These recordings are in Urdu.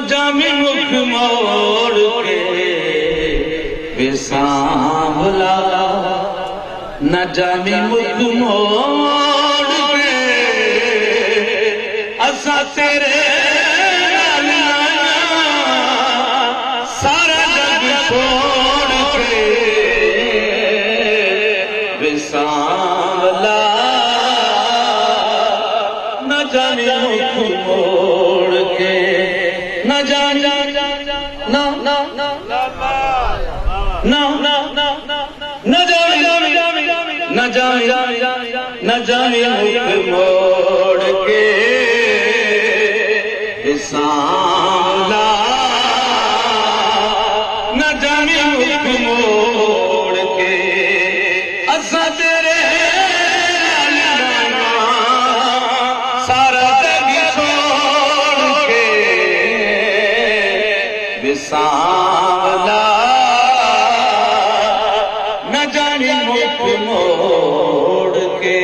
جامی مکھ موڑ کے وے سانبھلا نہ جامی مکھ موڑ کے اساں تیرے سارا جگ چھوڑ کے وے سانبھلا نہ جامی مکھ موڑ کے نہ جامی نہ جامی مکھ موڑ کے سانبھلا نہ جامی مکھ موڑ کے اساں تیرے سارا جگ چھوڑ کے سانبھلا نہ جامی مکھ موڑ کے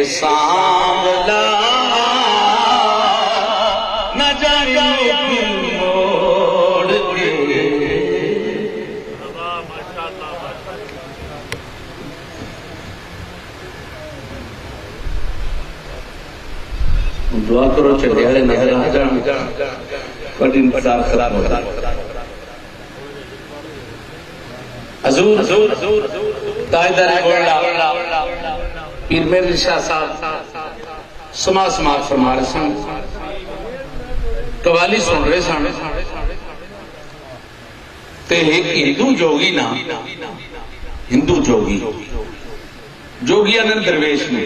سانبھلا نہ جامی مکھ موڑ کے دعا کرو چڑھے والے نظر آ جان بڑی انتظار خراب ہو رہا حضور تاجدار گولڈا پیر مہر شاہ صاحب سماعت فرما رہے سن قوالی سن رہے سن تے ایک ہندو جوگی نا ہندو جوگی جوگیا نے درویش نے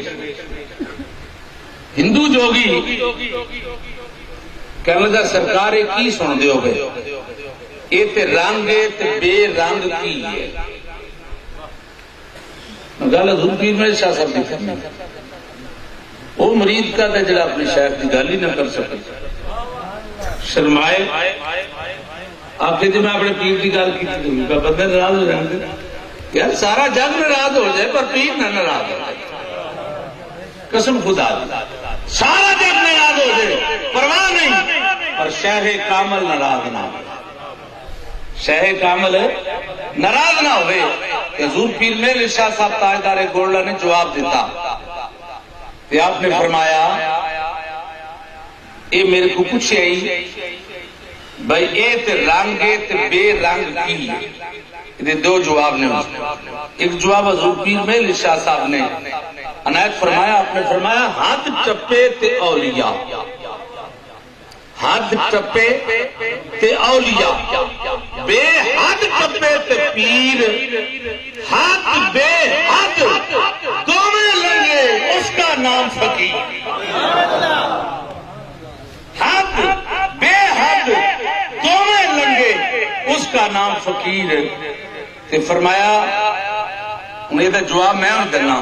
ہندو جوگی کہنے لگا سرکار کی سن دیو گے یہ تے رنگ ہے تے بے رنگ کی ہے گل حضور پیر مہر شاہ صاحب دی کرنا وہ مرید کا تے جڑا اپنے شیخ کی گل ہی نہ کر سکے شرمائے آخر جی میں اپنے پیر کی گل کی بندے ناراض ہو جائیں گے یار سارا جگ ناراض ہو جائے پر پیر نہ ناراض ہو جائے قسم خدا دی سارا جگ ناراض ہو جائے پرواہ نہیں پر شیخ کامل ناراض نہ ہو شیخ کامل ناراض نہ ہوئے کہ حضور پیر مہر شاہ صاحب تاجدار گولڈا نے جواب دیتا کہ آپ نے فرمایا اے میرے کو پوچھے آئی بھائی اے تے رنگ اے تے بے رنگ کی یہ دو جواب نے ایک جواب حضور پیر مہر شاہ صاحب نے عنایت فرمایا آپ نے فرمایا ہاتھ ٹپے تے اولیاء ہاتھ ٹپے تے اولیاء بے حد ٹپے تے پیر ہاتھ بے حد دونوں لنگے اس کا نام فقیر ہاتھ بے حد دونوں لنگے اس کا نام فقیر تے فرمایا انہیں دا جواب میں دینا